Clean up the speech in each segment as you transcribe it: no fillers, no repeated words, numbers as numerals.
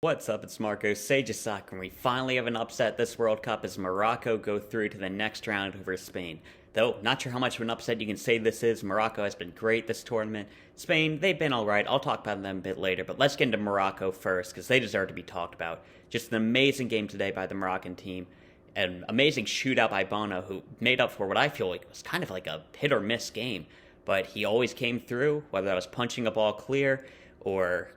What's up, it's Marco Sage of Soccer, and we finally have an upset this World Cup as Morocco go through to the next round over Spain. Though, not sure how much of an upset you can say this is. Morocco has been great this tournament. Spain, they've been alright. I'll talk about them a bit later, but let's get into Morocco first, because they deserve to be talked about. Just an amazing game today by the Moroccan team. An amazing shootout by Bono, who made up for what I feel like was kind of like a hit-or-miss game. But he always came through, whether that was punching a ball clear, or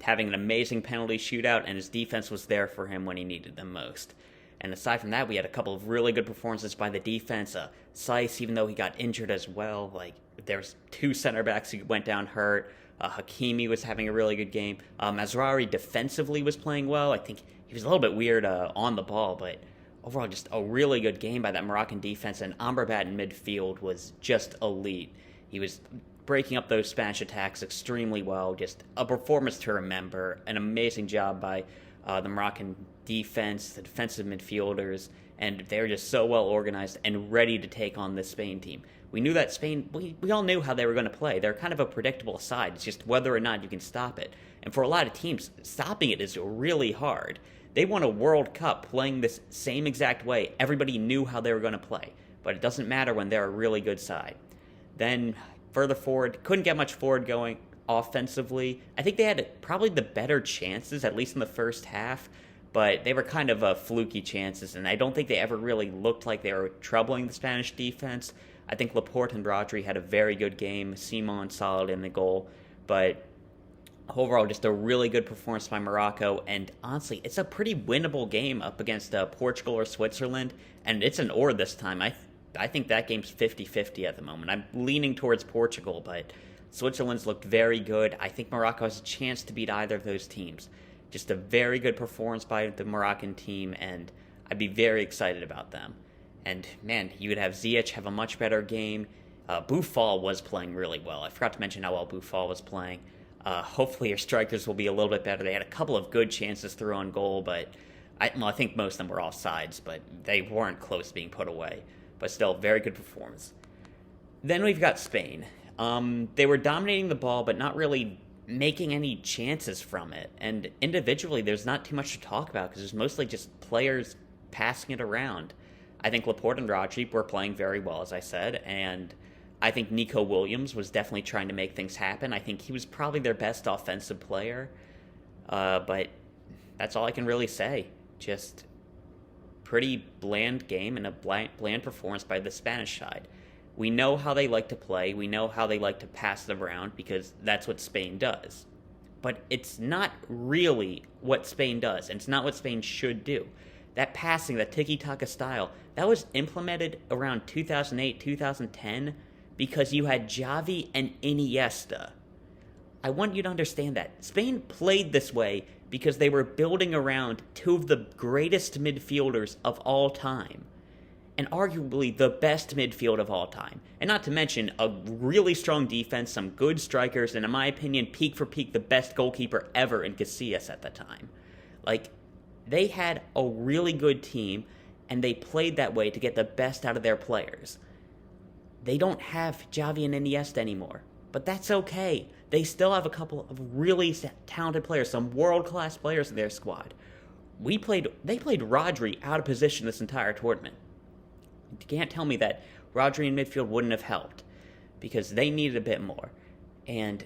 having an amazing penalty shootout, and his defense was there for him when he needed them most. And aside from that, we had a couple of really good performances by the defense. Saiss, even though he got injured as well, there's two center backs who went down hurt. Hakimi was having a really good game. Mazraoui defensively was playing well. I think he was a little bit weird on the ball, but overall just a really good game by that Moroccan defense. And Amrabat in midfield was just elite. He was breaking up those Spanish attacks extremely well. Just a performance to remember. An amazing job by the Moroccan defense, the defensive midfielders, and they're just so well organized and ready to take on this Spain team. We knew that Spain, we all knew how they were going to play. They're kind of a predictable side. It's just whether or not you can stop it. And for a lot of teams, stopping it is really hard. They won a World Cup playing this same exact way. Everybody knew how they were going to play. But it doesn't matter when they're a really good side. Then further forward, couldn't get much forward going offensively. I think they had probably the better chances, at least in the first half, but they were kind of fluky chances, and I don't think they ever really looked like they were troubling the Spanish defense. I think Laporte and Rodri had a very good game, Simon solid in the goal, but overall just a really good performance by Morocco, and honestly, it's a pretty winnable game up against Portugal or Switzerland, and it's an or this time. I think that game's 50-50 at the moment. I'm leaning towards Portugal, but Switzerland's looked very good. I think Morocco has a chance to beat either of those teams. Just a very good performance by the Moroccan team, and I'd be very excited about them. And, man, you would have Ziyech have a much better game. Boufal was playing really well. I forgot to mention how well Boufal was playing. Hopefully your strikers will be a little bit better. They had a couple of good chances through on goal, but I think most of them were offsides, but they weren't close to being put away. But still, very good performance. Then we've got Spain. They were dominating the ball, but not really making any chances from it. And individually, there's not too much to talk about because it's mostly just players passing it around. I think Laporte and Rodri were playing very well, as I said, and I think Nico Williams was definitely trying to make things happen. I think he was probably their best offensive player, but that's all I can really say. Just pretty bland game and a bland performance by the Spanish side. We know how they like to play. We know how they like to pass it around because that's what Spain does. But it's not really what Spain does, and it's not what Spain should do. That passing, that tiki-taka style, that was implemented around 2008, 2010 because you had Xavi and Iniesta. I want you to understand that. Spain played this way because they were building around two of the greatest midfielders of all time, and arguably the best midfield of all time. And not to mention a really strong defense, some good strikers, and in my opinion, peak for peak, the best goalkeeper ever in Casillas at the time. They had a really good team, and they played that way to get the best out of their players. They don't have Xavi and Iniesta anymore, but that's okay. They still have a couple of really talented players, some world-class players in their squad. They played Rodri out of position this entire tournament. You can't tell me that Rodri in midfield wouldn't have helped, because they needed a bit more. And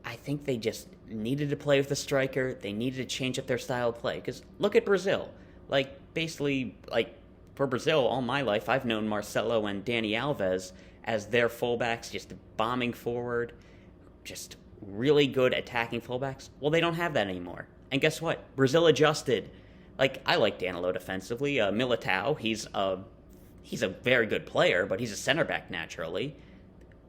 I think they just needed to play with the striker. They needed to change up their style of play. Because look at Brazil. For Brazil, all my life, I've known Marcelo and Dani Alves as their fullbacks, just bombing forward, just really good attacking fullbacks. Well, they don't have that anymore. And guess what? Brazil adjusted. I like Danilo defensively. Militao, he's a very good player, but he's a center back naturally.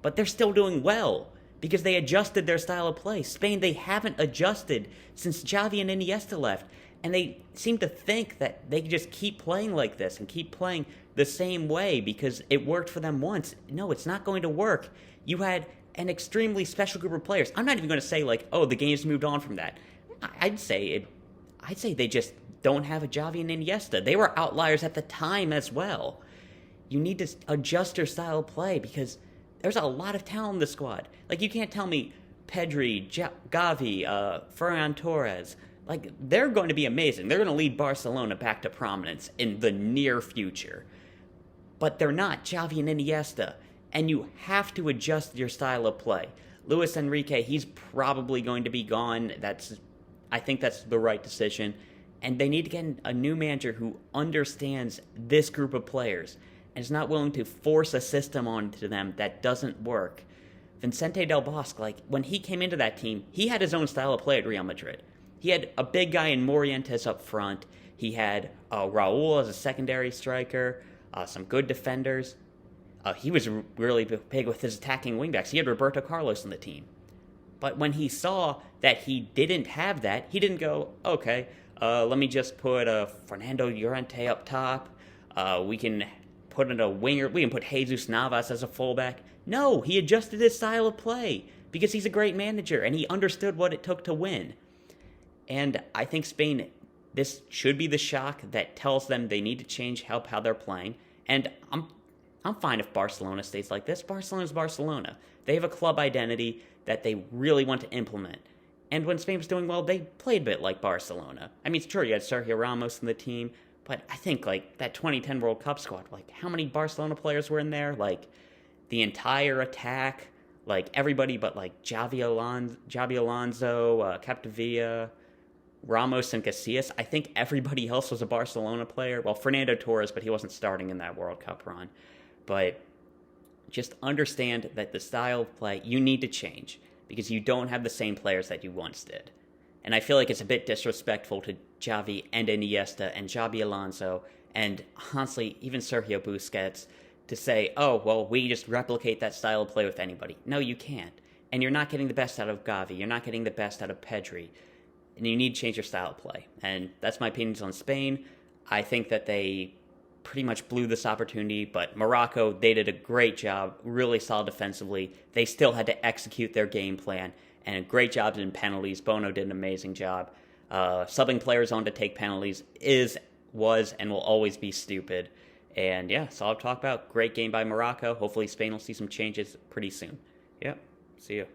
But they're still doing well because they adjusted their style of play. Spain, they haven't adjusted since Xavi and Iniesta left. And they seem to think that they can just keep playing like this and keep playing the same way because it worked for them once. No, it's not going to work. You had an extremely special group of players. I'm not even going to say the game's moved on from that. I'd say they just don't have a Xavi and Iniesta. They were outliers at the time as well. You need to adjust your style of play because there's a lot of talent in the squad. You can't tell me Pedri, Gavi, Ferran Torres, Like, they're going to be amazing. They're going to lead Barcelona back to prominence in the near future. But they're not Xavi and Iniesta, and you have to adjust your style of play. Luis Enrique, he's probably going to be gone. I think that's the right decision. And they need to get a new manager who understands this group of players and is not willing to force a system onto them that doesn't work. Vicente Del Bosque, like, when he came into that team, he had his own style of play at Real Madrid. He had a big guy in Morientes up front. He had Raul as a secondary striker, some good defenders. He was really big with his attacking wingbacks. He had Roberto Carlos in the team. But when he saw that he didn't have that, he didn't go, okay, let me just put Fernando Llorente up top. We can put in a winger. We can put Jesus Navas as a fullback. No, he adjusted his style of play because he's a great manager and he understood what it took to win. And I think Spain, this should be the shock that tells them they need to change how they're playing. And I'm fine if Barcelona stays like this. Barcelona's Barcelona. They have a club identity that they really want to implement. And when Spain was doing well, they played a bit like Barcelona. I mean, sure, you had Sergio Ramos in the team, but I think, like, that 2010 World Cup squad, like, how many Barcelona players were in there? Like, the entire attack, like, everybody but, like, Xavi Alonso, Capdevila, Ramos, and Casillas. I think everybody else was a Barcelona player. Well, Fernando Torres, but he wasn't starting in that World Cup run. But just understand that the style of play, you need to change because you don't have the same players that you once did. And I feel like it's a bit disrespectful to Xavi and Iniesta and Xabi Alonso and, honestly, even Sergio Busquets to say, oh, well, we just replicate that style of play with anybody. No, you can't. And you're not getting the best out of Gavi. You're not getting the best out of Pedri. And you need to change your style of play. And that's my opinions on Spain. I think that they pretty much blew this opportunity, but Morocco, they did a great job, really solid defensively. They still had to execute their game plan, and great jobs in penalties. Bono did an amazing job. Subbing players on to take penalties was, and will always be stupid. And yeah, so I'll talk about great game by Morocco. Hopefully Spain will see some changes pretty soon. Yep, see you.